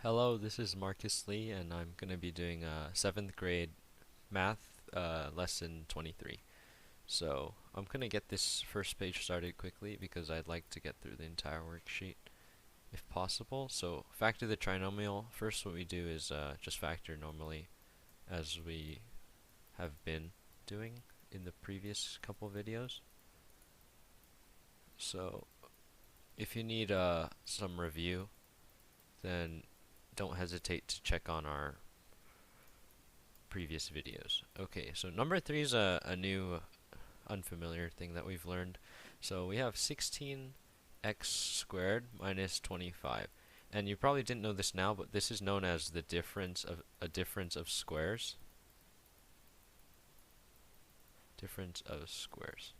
Hello, this is Marcus Lee, and I'm going to be doing 7th grade math lesson 23. So, I'm going to get this first page started quickly because I'd like to get through the entire worksheet if possible. So, factor the trinomial. First, what we do is just factor normally as we have been doing in the previous couple videos. So, if you need some review, then don't hesitate to check on our previous videos. Okay, so number 3 is a new unfamiliar thing that we've learned. So we have 16x squared minus 25. And you probably didn't know this now, but this is known as the difference of a difference of squares. Difference of squares.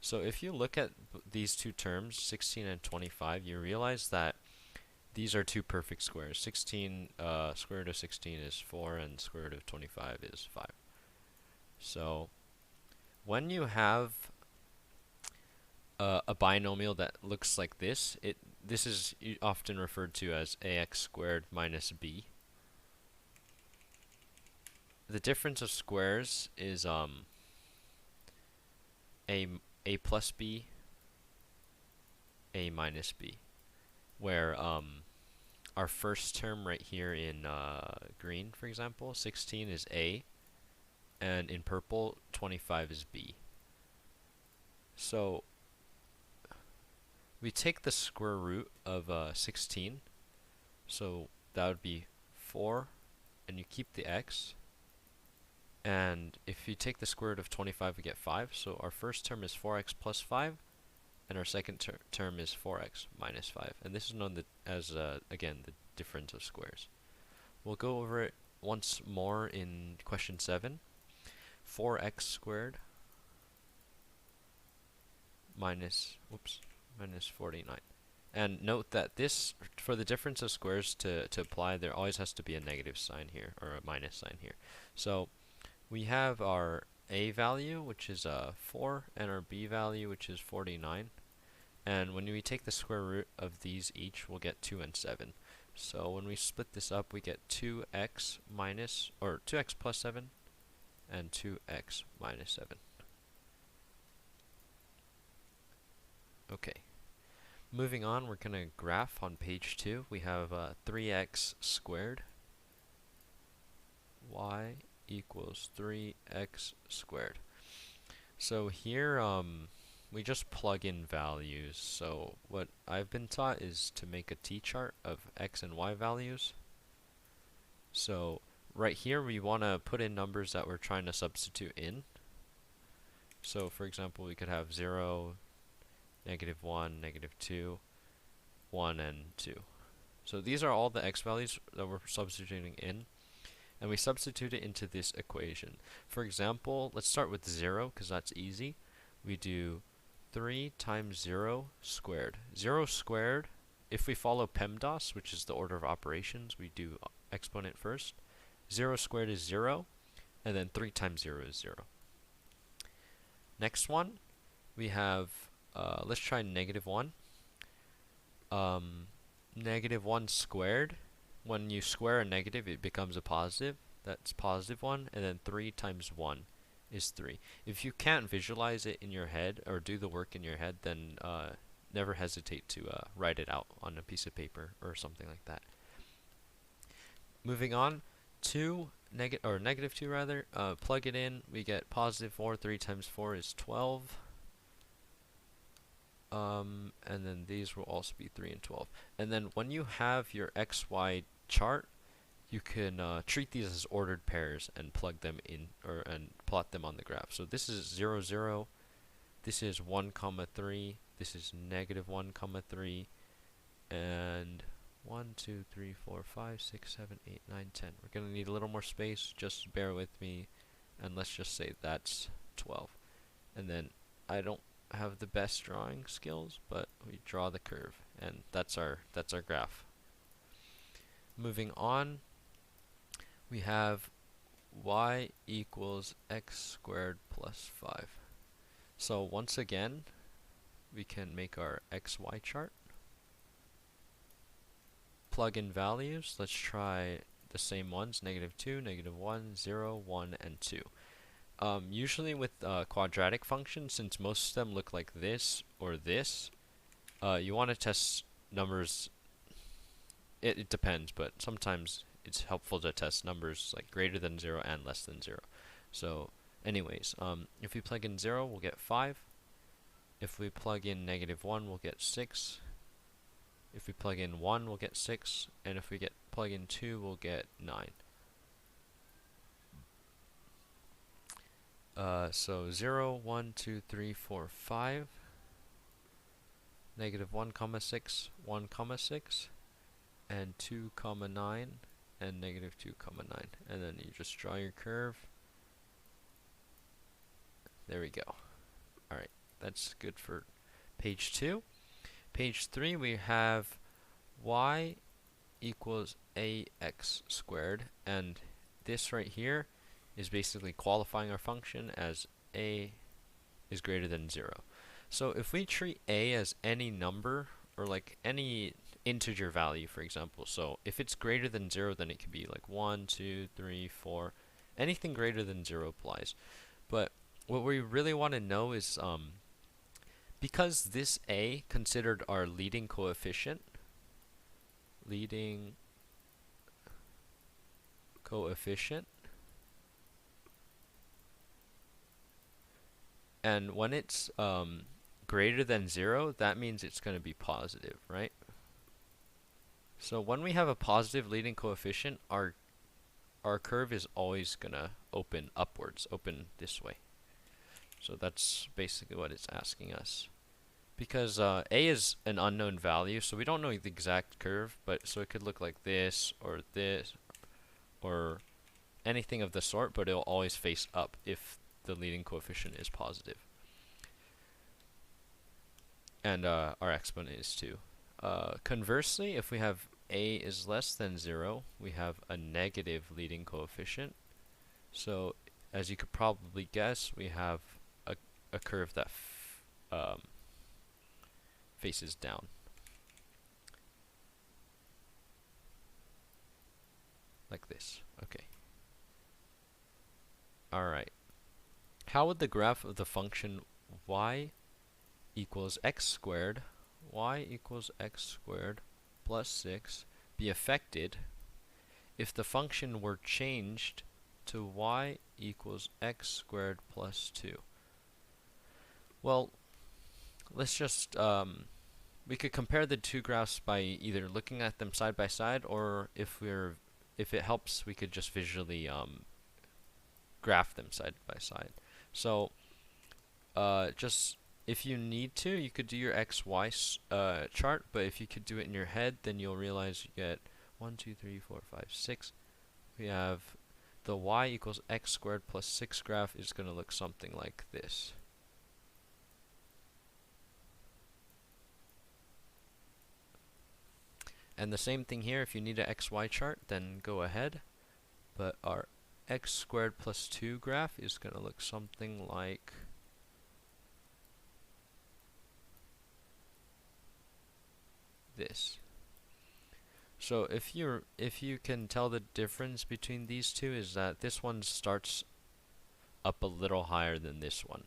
So if you look at these two terms, 16 and 25, you realize that these are two perfect squares. 16 square root of 16 is 4 and square root of 25 is 5. So when you have a binomial that looks like this is often referred to as ax squared minus b. The difference of squares is a plus b, a minus b, where our first term right here in green, for example, 16 is a, and in purple, 25 is b. So we take the square root of 16, so that would be 4, and you keep the x. And if you take the square root of 25, we get 5. So our first term is 4x plus 5, and our second term is 4x minus 5. And this is known as, again, the difference of squares. We'll go over it once more in question 7. 4x squared minus 49. And note that this, for the difference of squares to apply, there always has to be a negative sign here, or a minus sign here. So we have our a value, which is 4, and our b value, which is 49. And when we take the square root of these each, we'll get 2 and 7. So when we split this up, we get 2x plus 7 and 2x minus 7. Okay. Moving on, we're going to graph on page 2. We have 3x squared. Y equals 3x squared. So here we just plug in values. So what I've been taught is to make a t-chart of x and y values. So right here we want to put in numbers that we're trying to substitute in. So for example, we could have 0, -1, -2, 1, and 2. So these are all the x values that we're substituting in, and we substitute it into this equation. For example, let's start with 0 because that's easy. We do 3 times 0 squared. 0 squared, if we follow PEMDAS, which is the order of operations, we do exponent first. 0 squared is 0, and then 3 times 0 is 0. Next one, we have, let's try -1. -1 squared. When you square a negative, it becomes a positive. That's +1, and then 3 times 1 is 3. If you can't visualize it in your head or do the work in your head, then never hesitate to write it out on a piece of paper or something like that. Moving on, -2 rather, plug it in, we get +4. 3 times 4 is 12. And then these will also be 3 and 12. And then when you have your XY chart, you can treat these as ordered pairs and plug them in and plot them on the graph. So this is 0, 0. This is 1, 3. This is -1, 3. And 1, 2, 3, 4, 5, 6, 7, 8, 9, 10. We're going to need a little more space. Just bear with me. And let's just say that's 12. And then I don't have the best drawing skills, but we draw the curve, and that's our graph. Moving on, we have y equals x squared plus 5. So once again, we can make our xy chart, plug in values. Let's try the same ones, -2, -1, 0, 1, and 2. Usually with quadratic functions, since most of them look like this or this, you want to test numbers. It depends, but sometimes it's helpful to test numbers like greater than 0 and less than 0. So anyways, if we plug in 0, we'll get 5. If we plug in -1, we'll get 6. If we plug in 1, we'll get 6. And if we plug in 2, we'll get 9. So 0, 1, 2, 3, 4, 5. -1, 6, 1, 6. And 2, 9. And -2, 9. And then you just draw your curve. There we go. Alright, that's good for page 2. Page 3, we have y equals ax squared, and this right here is basically qualifying our function as a is greater than 0. So if we treat a as any number, or like any integer value, for example, so if it's greater than 0, then it could be like 1, 2, 3, 4, anything greater than 0 applies. But what we really want to know is, because this a considered our leading coefficient, and when it's greater than 0, that means it's going to be positive, right? So when we have a positive leading coefficient, our curve is always going to open upwards, open this way. So that's basically what it's asking us. Because a is an unknown value, so we don't know the exact curve, but so it could look like this, or anything of the sort, but it'll always face up if the leading coefficient is positive. And our exponent is 2. Conversely, if we have a is less than 0, we have a negative leading coefficient. So as you could probably guess, we have a curve that faces down. Like this. Okay. Alright. How would the graph of the function y equals x squared plus 6 be affected if the function were changed to y equals x squared plus 2? Well, let's just, we could compare the two graphs by either looking at them side by side, or if it helps, we could just visually graph them side by side. So just if you need to, you could do your XY chart, but if you could do it in your head, then you'll realize you get 1, 2, 3, 4, 5, 6. We have the y equals x squared plus 6 graph is going to look something like this. And the same thing here, if you need an XY chart, then go ahead. But our x squared plus 2 graph is going to look something like this. So if you can tell, the difference between these two is that this one starts up a little higher than this one,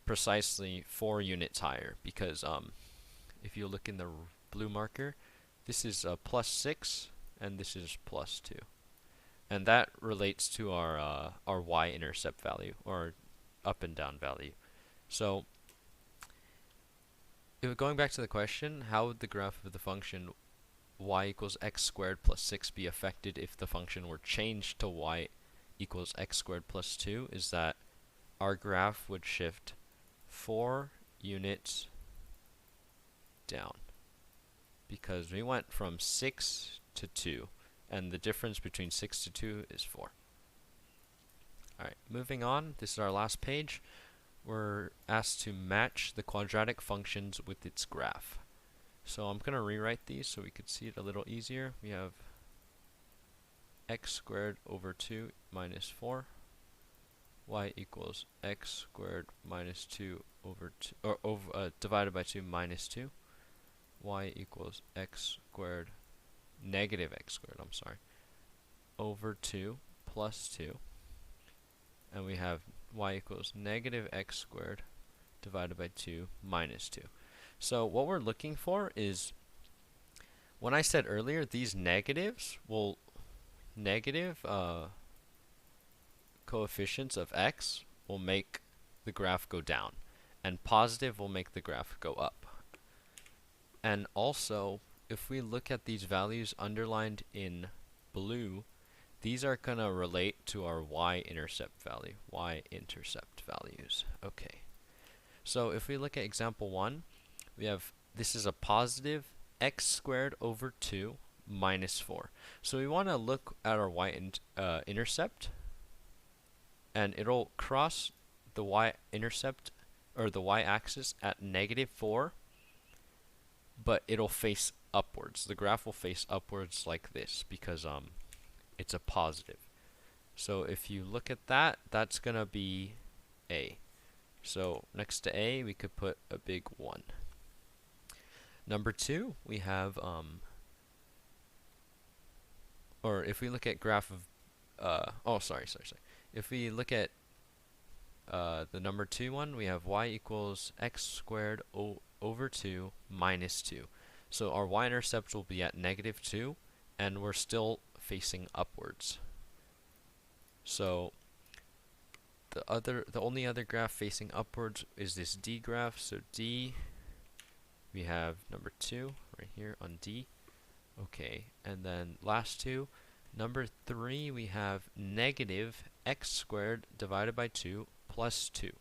precisely 4 units higher, because if you look in the blue marker, this is plus 6 and this is plus 2, and that relates to our y-intercept value, or up and down value. So going back to the question, how would the graph of the function y equals x squared plus 6 be affected if the function were changed to y equals x squared plus 2, is that our graph would shift 4 units down, because we went from 6 to 2, and the difference between 6 to 2 is 4. Alright, moving on, this is our last page. We're asked to match the quadratic functions with its graph. So I'm going to rewrite these so we could see it a little easier. We have x squared over 2 minus 4, y equals x squared minus 2 over 2, or divided by 2 minus 2, y equals x squared negative x squared, I'm sorry, over 2 plus 2. And we have y equals negative x squared divided by 2 minus 2. So what we're looking for is, when I said earlier, these negatives will negative coefficients of x will make the graph go down, and positive will make the graph go up. And also, if we look at these values underlined in blue, these are going to relate to our y-intercept value, y-intercept values. Okay. So if we look at example 1, we have, this is a positive x squared over 2 minus 4. So we want to look at our y-intercept, and it'll cross the y-intercept, or the y-axis, at negative 4, but it'll face upwards. The graph will face upwards like this because it's a positive. So if you look at that, that's going to be A. So next to A, we could put a big 1. Number 2, we have, or if we look at graph of, If we look at the number 2 one, we have y equals x squared over 2 minus 2. So our y-intercept will be at negative 2, and we're still facing upwards. So the only other graph facing upwards is this D graph. So D, we have number 2 right here on D. Okay, and then last two, number 3, we have negative x squared divided by 2 plus 2.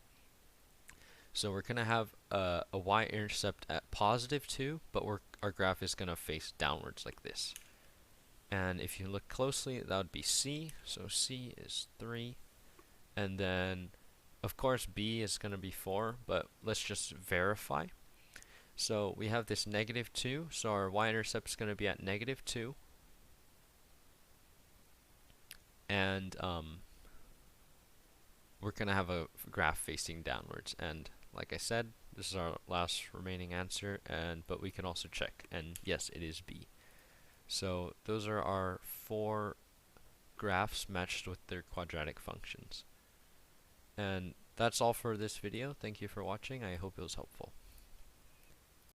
So we're going to have a y-intercept at positive 2, but our graph is going to face downwards like this. And if you look closely, that would be C. So C is 3. And then, of course, B is going to be 4, but let's just verify. So we have this negative 2, so our y-intercept is going to be at negative 2. And we're going to have a graph facing downwards. And like I said, this is our last remaining answer, but we can also check. And yes, it is B. So those are our 4 graphs matched with their quadratic functions. And that's all for this video. Thank you for watching. I hope it was helpful.